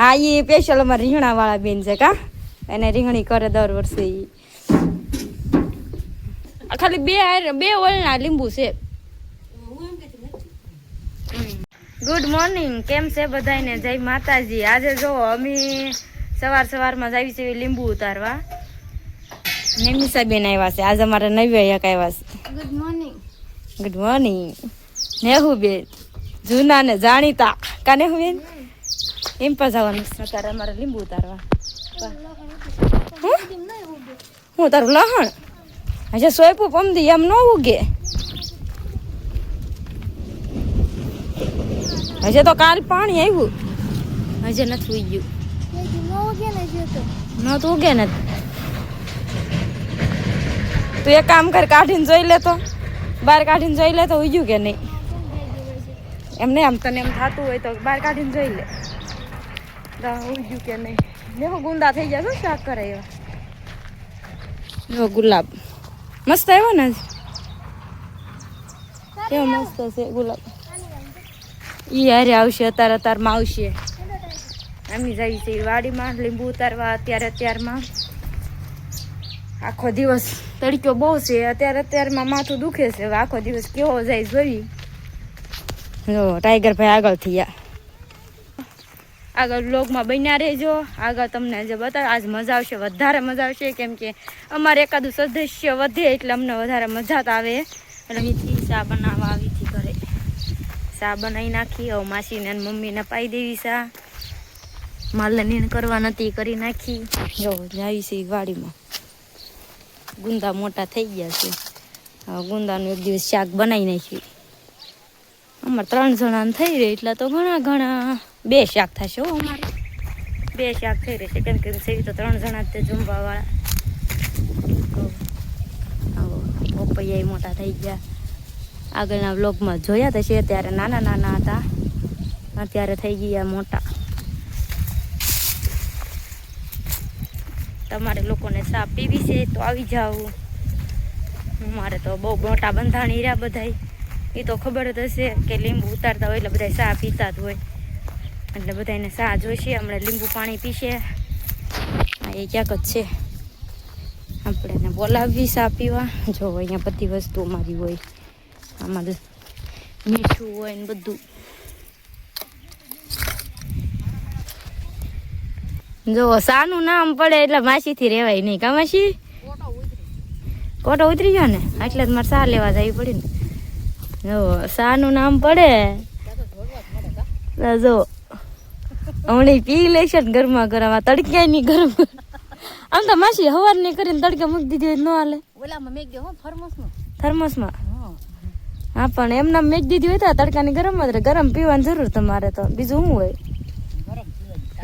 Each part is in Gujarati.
હા એ સ્પેશિયલ અમારે રીંગણા વાળા બેન છે કા એને રીંગણી કરે દર વર્ષે ઈ ખાલી બે ઓળના લીંબુ છે. ગુડ મોર્નિંગ, કેમ છે બધાને? જય માતાજી. આજે જો અમે સવારમાં આવી છે લીંબુ ઉતારવા. નિમિષા બેન આવ્યા છે આજે અમારે નવી એક આવ્યા છે. Good morning. Good morning. Nehu ben જૂના ને જાણીતા કાને હું બેન એમ પર જવાનું અત્યારે અમારે લીંબુ ઉતારવા. હું તારું લહણ હજે સોયપું પમદી એમ ન ઉગે હજે તો કાલ પાણી આવ્યું હજે નથી ઉગ્યું ન તો ઉગે ને. તું એક કામ કર કાઢીને જોઈ લે તો બહાર કાઢીને જોઈ લે તો ઉગ્યું કે નહીં એમ નહીં આમ તને એમ થતું હોય તો બહાર કાઢીને જોઈ લે ઉગ્યું કે નહીં. દેખો ગુંદા થઈ ગયા શાક કરે એવા. જો ગુલાબ મસ્ત આવ્યો ને કેવો મસ્ત છે ગુલાબ. ઈ હારે આવશે અત્યારમાં આવશે. એમની જાય છે વાડીમાં લીંબુ ઉતારવા અત્યારમાં. આખો દિવસ તડક્યો બહુ છે અત્યારમાં માથું દુખે છે. હવે આખો દિવસ કેવો જાય જોઈ. જો ટાઈગર ભાઈ આગળ થઈ ગયા. આગળ બ્લોગમાં બન્યા રહેજો. આગળ તમને જે બતાવે આજ મજા આવશે, વધારે મજા આવશે. કેમ કે અમારે એકાદું સદસ્ય વધે એટલે અમને વધારે મજા આવે. એટલે અહીંથી ચા બનાવવા આવી હતી ઘરે. ચા બનાવી નાખી. હવે માસીને અને મમ્મીને પાઈ દેવી ચા. માલને નીણ કરવા નથી કરી નાખી. જો આવી છે વાડીમાં ગુંદા મોટા થઈ ગયા છે. હવે ગુંદાનું એક દિવસ શાક બનાવી નાખ્યું. અમારે 3 જણાને થઈ રહી એટલે તો ઘણા 2 શાક થશે. હો અમારે 2 શાક થઈ રહેશે કેમ કે સેવી તો 3 જણા જ જમવાવાળા. પપૈયા મોટા થઈ ગયા. આગળના વ્લોગમાં જોયા તો છે ત્યારે નાના હતા અત્યારે થઈ ગયા મોટા. તમારે લોકોને ચા પીવી છે તો આવી જાવ. મારે તો બહુ મોટા બંધાણી રહ્યા બધાય. એ તો ખબર જ હશે કે લીંબુ ઉતારતા હોય એટલે બધા ચા પીતા જ હોય એટલે બધાને ચા જોઈશે. હમણાં લીંબુ પાણી પીશે. હા એ ક્યાંક જ છે. આપણે એને બોલાવવી ચા પીવા. જો અહીંયા બધી વસ્તુ અમારી હોય. આમાં મીઠું હોય ને બધું. જો સાનું નામ પડે એટલે માસીથી રહેવાય નહીં. કા માસી કોટો ઉતરી ગયો ને એટલે જ મારે સા લેવા જવી પડી ને. જો સાનું નામ પડે જો હમણાં પી લેશે ને ગરમા ગરમ. આ તડક્યા નહીં ગરમ. આમ તો માસી હવાર ની કરીને તડકે મૂકી દીધી હોય ન હાલે. થર્મોસમાં હા પણ એમના મેક દીધી હોય તો તડકાની ગરમ જ રહે. ગરમ પીવાની જરૂર તમારે તો બીજું શું હોય.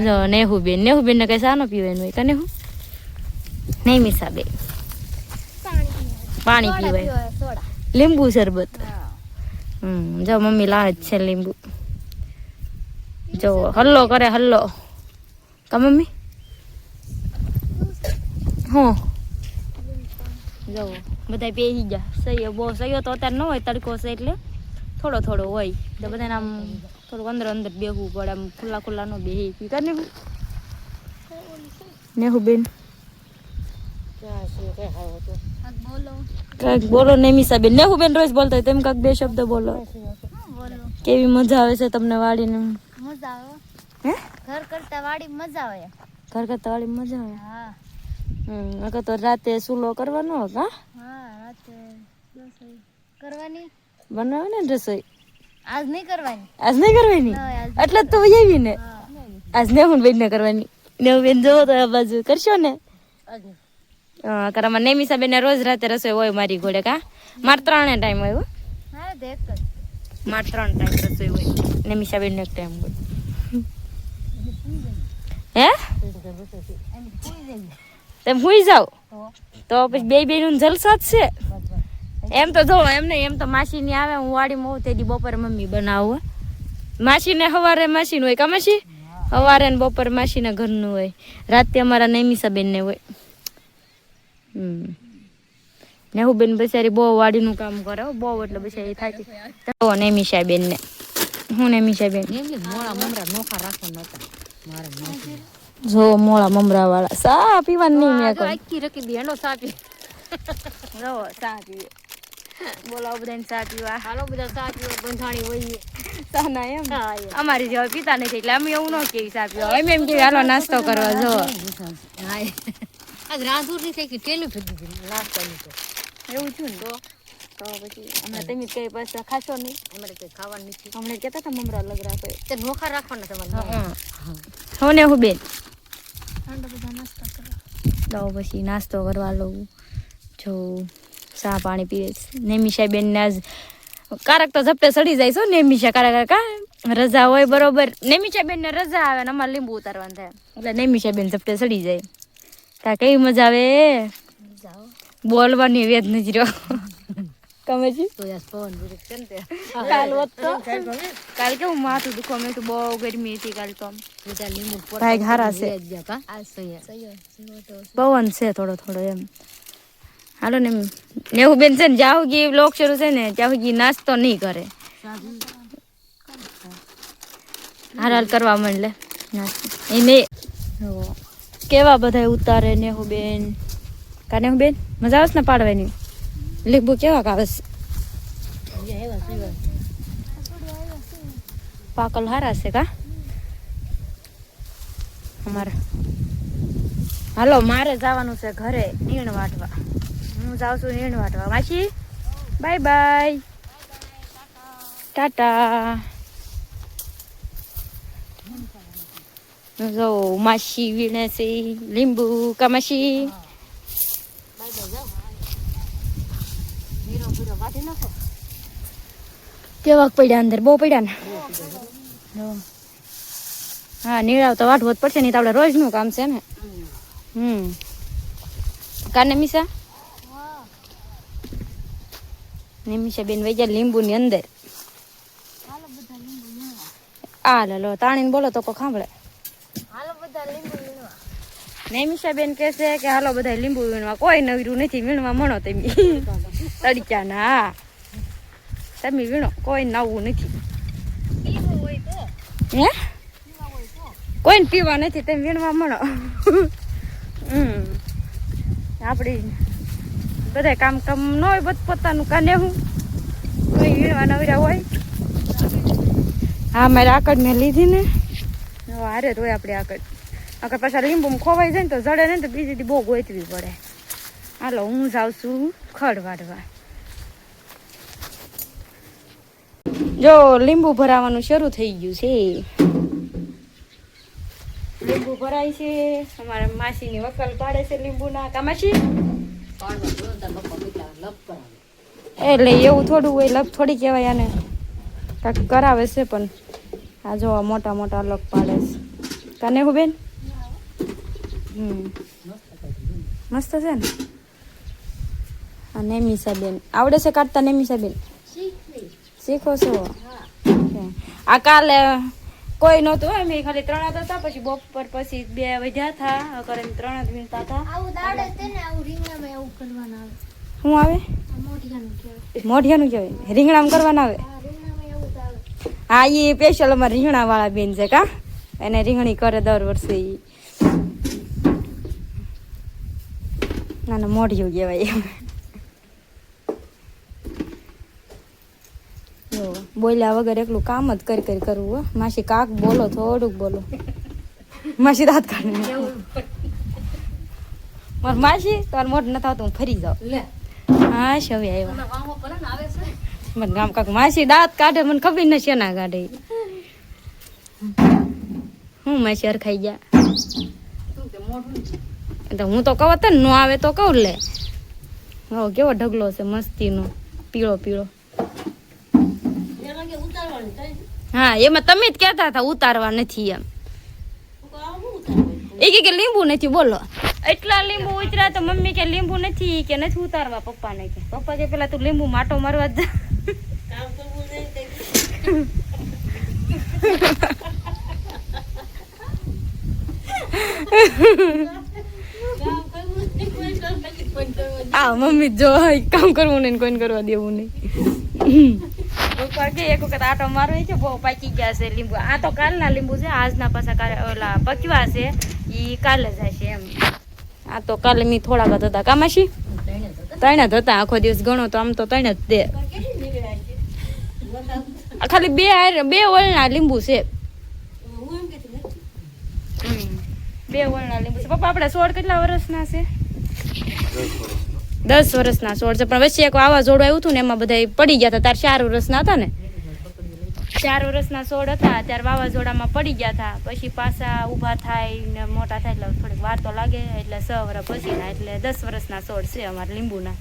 જો નેહુબેન ને કઈ સાનો પીવાનું હોય કને હું નહીં મિસા બે પાણી પીવાય લીંબુ શરબત. જો મમ્મી લાવે જ છે લીંબુ. જો હલ્લો કરે હલ્લો કા મમ્મી. હું જો બધા પેહી ગયા. સહીઓ બહુ સહીઓ તો અત્યારે ન હોય તડકો છે એટલે થોડો હોય તો બધાને આમ થોડુંક અંદર બેહવું પડે. આમ ખુલ્લા નો બેહી પી કરે હું નેહુ બેન કાંઈક બોલો નેમિસા બેન. નેહુ બેન રોજ બોલતા હોય તેમ કાંઈક 2 શબ્દ બોલો. કેવી મજા આવે છે તમને વાડીને? મજા આવે. હે ઘર કરતા વાડી મજા આવે. ઘર કરતા વાડી મજા આવે. હા અગર તો રાતે સુલો કરવાનો કા? હા રાતે રસોઈ કરવાની બનાવે ને રસોઈ. આજ નહીં કરવાની એટલે તો આવી ને આજ નેહુન બેન ને કરવાની. નેહુ બેન જોવો તો આ બાજુ કરશો ને. હા કરામાં નેમિસા બેન રોજ રાતે રસોઈ હોય મારી ઘોડે કા? મારે 3 ટાઈમ હોય. હા દેખ મારે 3 ટાઈમ રસોઈ હોય. નેમિસા બેન ને એક ટાઈમ હોય. હે તેમ હુઈ જાવ તો પછી બે નું જલસા જ છે. એમ તો જો એમ તો માસી ની આવે હું વાડીમાં હોઉં તેથી બપોરે મમ્મી બનાવું. માસી ને સવારે માસી નું હોય કા માસી? સવારે ને બપોરે માસી ના ઘરનું હોય. રાતે અમારા નેમિસા બેન ને હોય. નેહુબેન બિચારી બહુ વાડીનું કામ કરે બહુ એટલે બિચારી થાય. નેમિસા બેન ને હું ને મીશાબેન એમની મોળા મમરા નોખા રાખવાના હતા મારે નથી. જો મોળા મમરા વાળા સા પીવાની નહીં મેં જો આખી રકી દી એનો સાપી જો સા પીવે બોલાવો બધાને સા પીવા હાલો બધા સા પીવા બંધાણી હોય સા ના એમ હા એમ. અમારી જેવા પીતા નથી એટલે અમે એવું ન કેવી સા પીવા અમે એમ કેવી હાલો નાસ્તો કરવા જો હા આજ રાંધુર ની થઈ કે ટેલું ફેરી દીધી નાસ્તાની તો એવું છું ને તો પછી હમણાં તમે કઈ પાછા ખાશો નહીં અમારે કઈ ખાવાનું નથી હમણાં કહેતા હતા મમરા લગ રાખો તે નોખા રાખવાના તમારે હું ને હું બેન ઠંડો બધા નાસ્તો કરો. તો પછી નાસ્તો કરવા લઉં જો ચા પાણી પીવે છે નેમિશા બેન ને આજ કારક તો ઝપટે સડી જાય છો નેમિશા કારક કા રજા હોય બરોબર નેમિશા બેન ને રજા આવે ને અમારે લીંબુ ઉતારવાનું થાય એટલે નેમિશા બેન ઝપટે સડી જાય કા કેવી મજા આવે જાઓ બોલવાની વેદ નથી રહ્યો તમે જી તો યાર પવન વિરુદ્ધ છે ને તે કાલ વધતો કાલ કેવું માથું દુખવા મેં તો બહુ ગરમી હતી કાલ તો બધા લીંબુ ભાઈ હારા છે આ સૈયા પવન છે થોડો થોડો એમ હાલો ને નેવું બેન છે ને જ્યાં સુધી બ્લોક શરૂ છે ને ત્યાં સુધી નાસ્તો નહીં કરે હાલ હાલ કરવા માંડલે નાસ્તો એને કેવા બધા ઉતારે નેહુ બેન કા નેહુ બેન મજા આવે છે ને પાડવાની લીંબુ કેવા આવે છે પાકલ હારા છે કા અમારે હાલો મારે જવાનું છે ઘરે નીણ વાટવા હું જાઉં છું નીણ વાટવા માસી બાય બાય ટાટા જો માસી વીણે છે લીંબુ કા માસી કેવાક પડ્યા અંદર બહુ પડ્યા ને હા નીળાવ તો વાટવો જ પડશે નહીં તો આપણે રોજનું કામ છે ને કાને મીસા નિમિષા બેન વઈ ગયા લીંબુ ની અંદર આ લો તાણીને બોલો તો કો સાંભળે હાલો બધા લીંબુ વીણવા. નિમિષા બેન કહે છે કે હાલો બધા લીંબુ વીણવા કોઈ નવીરું નથી વીણવા મણો તમે તડક્યા ના તમે વીણો કોઈ નવું નથી પીવું હોય તો હે કોઈને પીવા નથી તમે વીણવા મણો આપડી બધા કામ કામ ન હોય પોતાનું કાને હું કોઈ વીણવા નવરા હોય હા મારે આકડ મેં લીધી ને હારે જ હોય આપણી આકડ પાછા લીંબુ ખોવાઈ જાય ને તો જડે ને તો બીજી દી બહુ ગોતવી પડે હાલો હું જાઉં છું ખડ વાળવા જો લીંબુ ભરાવાનું શરૂ થઈ ગયું છે લીંબુ ભરાય છે અમારા માસીની વકલ પાડે છે લીંબુના કા માસી એટલે એવું થોડું હોય લપ થોડી કહેવાય આને કાંઈક કરાવે છે પણ આ જો મોટા મોટા લપ પાડે છે કાને હું બેન મસ્ત છે ને આ નેમિસા બેન આવડે છે કાઢતા નેમિસા બેન શીખો છો આ કાલે કોઈ નહોતું હોય મેં ખાલી 3 જ હતા પછી બપોર પછી 2 વધ્યા હતા કરીને 3 જ વીણતા હતા આવું દાડે છે ને આવું રીંગણામાં એવું કરવાનું આવે. શું આવે આ મોઢિયાનું કહેવાય. મોઢિયાનું કહેવાય રીંગણામાં કરવાના આવે આ રીંગણામાં એવું જ આવે. હા એ સ્પેશિયલ અમારે રીંગણા વાળા બેન છે કા એને રીંગણી કરે દર વર્ષે ઈ ના ના મોઢિયું કહેવાય જો બોલ્યા વગર એકલું કામ જ કરી કરવું હો માસી કાક બોલો થોડુંક બોલો માસી દાંત કાઢે મારી માસી તાર મોઢ નથી આવતું હું ફરી જાઉં હા હવે આવ્યા મને ગામ કાક માસી દાંત કાઢે મને ખબર નથી શેના કાઢે હું માસી હરખાઈ ગયા તો હું તો કહું તને નો આવે તો કહું લે હો કેવો ઢગલો છે મસ્તીનો પીળો પીળો હા એમાં તમે જ કહેતા હતા ઉતારવા નથી એમ એ કે લીંબુ નથી બોલો એટલા લીંબુ ઉતર્યા તો મમ્મી કે લીંબુ નથી કે નથી ઉતારવા પપ્પાને કે પપ્પા કે પેલા તું લીંબુ માટો મારવા જ આ મમ્મી જો કામ કરવું નહીં કોઈને કરવા દેવું નહીં પગે એક વખત આટો મારવો છે, બહુ પાકી ગયા છે લીંબુ. આ તો કાલના લીંબુ છે, આજના પાછા ઓલા પકવા છે, ઈ કાલે જાય છે એમ. આ તો કાલે મેં થોડાક જ હતા કામાશી, ત્રણ જ હતા આખો દિવસ ગણો તો આમ તો ત્રણ જ દે. ખાલી બે ઓળના લીંબુ છે, બે ઓળના લીંબુ છે. પપ્પા આપણે છોડ કેટલા વર્ષના છે? 10 વર્ષના છોડ છે, પણ વચ્ચે એક વાવાઝોડું આવ્યું હતું ને એમાં બધા પડી ગયા હતા. તાર 4 વર્ષના હતા ને, 4 વર્ષના છોડ હતા, ત્યારે વાવાઝોડામાં પડી ગયા હતા. પછી પાછા ઊભા થાય ને મોટા થાય એટલે થોડીક વાર તો લાગે, એટલે 6 વર્ષ પછીના, એટલે 10 વર્ષના છોડ છે અમારા લીંબુના,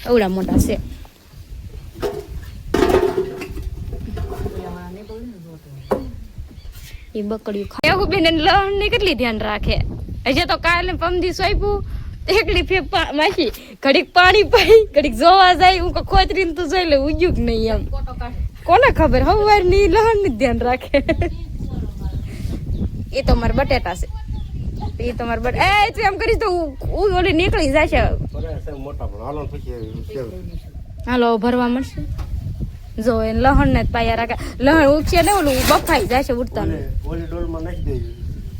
એવડા મોટા છે. એ બકડીયું ખાવું બેન લહણ ની કેટલી ધ્યાન રાખે. હજી તો કાલે પમદી સોંપ્યું એકલી માસી ઘડીક પાણી પાઈ ઘડીક જોવા જાય. હું ખોતરીને તું જોઈ લે ઉગ્યું કે નહીં એમ, કોને ખબર. હવાર ની લહણ ની ધ્યાન રાખે. એ તો મારા બટેટા છે, એ તો મારા એ તું એમ કરીશ તો ઓલી નીકળી જશે. હાલો ભરવા મળશે. જો એ લહણ ને પાયા રાખે, લહણ ઉગશે ને ઓલું બફાઈ જશે ઉડતા.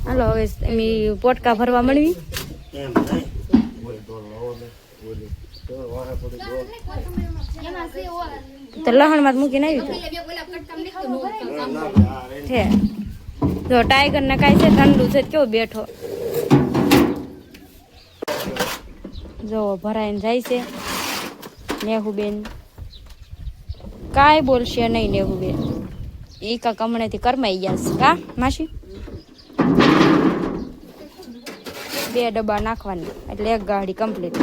હાલો હવે એમ પોટકા ભરવા મળવી. તો લહણ માં મૂકીને આવી છે. જો ટાઈગર ને કાંઈ છે ઠંડુ છે કેવો બેઠો. જો ભરાઈને જાય છે. નેહુબેન કાંઈ બોલશે નહીં. નેહુબેન એ કાંક હમણાંથી કરમાઈ ગયા છે કા માસી. 2 ડબ્બા નાખવાની એટલે 1 ગાડી કમ્પ્લીટ.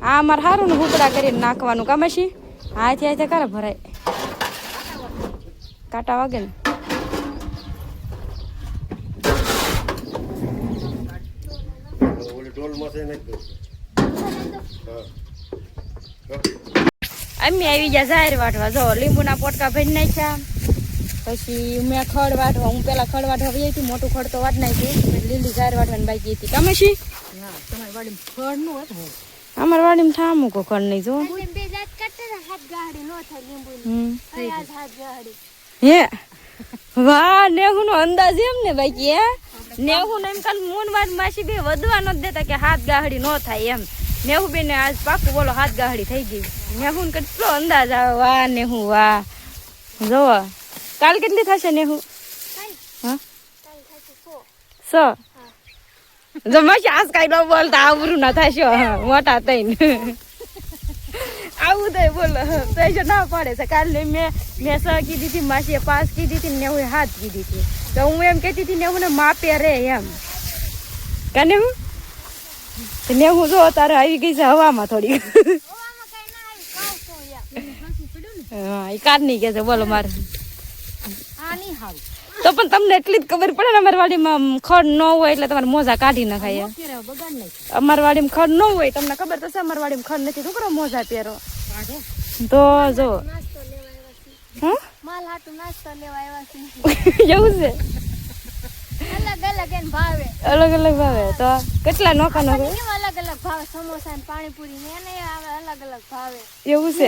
આ અમારે સારું ને હુકડા કરીને નાખવાનું કામાશી. હાથે હાથે કારે ભરાય, કાંટા વાગે ને. અમે આવી ગયા જાહેર વાટવા. જો લીંબુના પોટકા ભરી નાખ્યા. પછી મેં ખડ વાટવા, હું પેલા ખડ વાટવા ગઈ હતી, મોટું ખડ તો વાટ નાખ્યું. લીલી જાહેર વાટવાની બાકી હતી કામાશી. અમાર વાડીમાં ઠામું કો ખડ નહીં. જો હે વાહ નેહુ નો અંદાજ એમ ને બાકી. હે નેહુ ને એમ કાલ મૂન વાત માસી બે વધવા નથી દેતા કે 7 ગાહડી નો થાય એમ. નેહુ બેન આજ પાકું બોલો 7 ગાહડી થઈ ગઈ. નેહુ ને કેટલો અંદાજ આવે. વાહ નેહુ વાહ. જો કાલ કેટલી થશે નેહુ? હા 100. જો માસી આજ કાઈ ન બોલતા આવરું ના થશે મોટા થઈને. આવું થાય બોલો તો ના પડે છે. કાલે મેં 6 કીધી હતી, માસીએ 5 કીધી હતી, નેહુ 7 કીધી હતી. તો હું એમ કહેતી હતી નેહુ ને માપે રે એમ કાને. હું નેહુ જો તારે આવી ગઈ છે હવામાં થોડી. હા એ કાઢ નહીં કે છે બોલો મારે. તો પણ તમને એટલી જ ખબર પડે ને અમારી વાડીમાં ખડ ન હોય એટલે તમારે મોજા કાઢી નખાય. અમારી વાડીમાં ખડ ન હોય તમને ખબર તો છે. અમારી વાડીમાં ખડ નથી, શું કરો મોજા પહેરો. તો જો એવું છે. અલગ અલગ ભાવે તો કેટલા નોખા નોખા અલગ અલગ ભાવે. સમોસા ને પાણીપુરી ને એને અલગ અલગ ભાવે. એવું છે.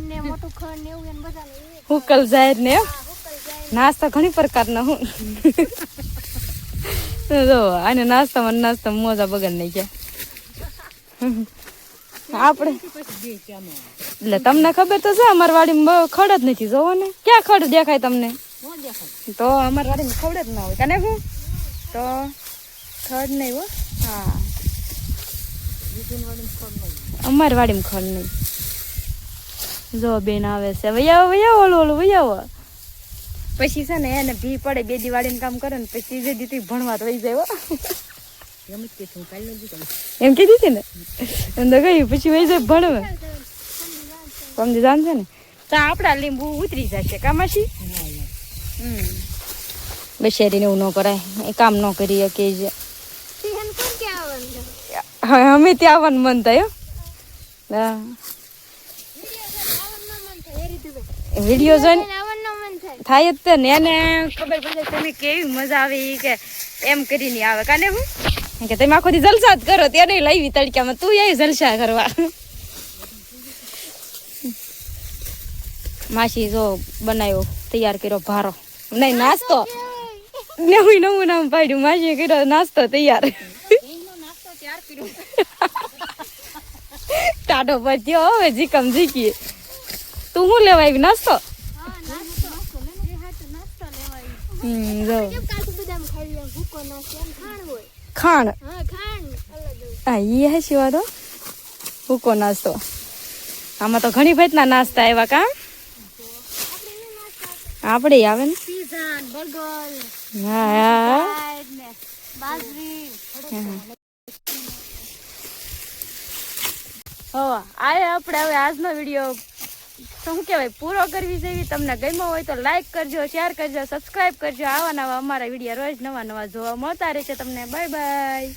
ને મોટું ખડ ને એવું બધા હુકલ જાય ને નાસ્તા ઘણી પ્રકારના. હું જો આને નાસ્તા મોજા બગડ નહીં છે આપણે. એટલે તમને ખબર તો છે અમારી વાડીમાં ખડ જ નથી. જોવો ને ક્યાં ખડ દેખાય તમને? તો અમારી વાડીમાં ખડ જ ના હોય કાને. હું તો ખડ નહીં હો. હા અમારી વાડીમાં ખડ નહીં. જો બેન આવે છે. વૈયાવો ઓલું વૈયાવો. પછી છે ને એને ભી પડે 2 દિવાળીનું કામ કરે ને પછી જે દીધી ભણવા તો વહી જાય. એમ કીધી હતી ને એમ તો ગયું પછી વહી જાય ભણવા. સમજી જાણ છે ને તો આપડા લીંબુ ઉતરી જશે કામાશી. બેશેરીને એવું ન કરાય, એ કામ ન કરીએ કે અમે ત્યાં આવવાનું મન થાય. વિડીયો જોઈને થાય જ તે ને એને ખબર પડે તમે કેવી મજા આવી કે એમ કરીને આવે કાને. હું કે તમે આખો દી જલસા જ કરો ત્યારે લાવી તડક્યામાં તું એ જલસા કરવા. માસી જો બનાવ્યો તૈયાર કર્યો ભારો નહીં નાસ્તો નવું નવું નામ પાડ્યું માસીએ કર્યો નાસ્તો તૈયાર ટાઢો પચ્યો હવે જીકમ જીકીએ તું શું લેવા આવી નાસ્તો જો ખાણ હા એ હસી વાતો ભૂકો નાસ્તો આમાં તો ઘણી ભાતના નાસ્તા આવ્યા કા આપણે આવે ને હા આપણે હવે આજનો વિડીયો શું કહેવાય પૂરો કરવી જોઈએ. તમને ગમ્યો હોય તો લાઈક કરજો, શેર કરજો, સબસ્ક્રાઈબ કરજો. આવા નવા અમારા વિડીયો રોજ નવા નવા જોવા મળતા રહેશે તમને. Bye bye.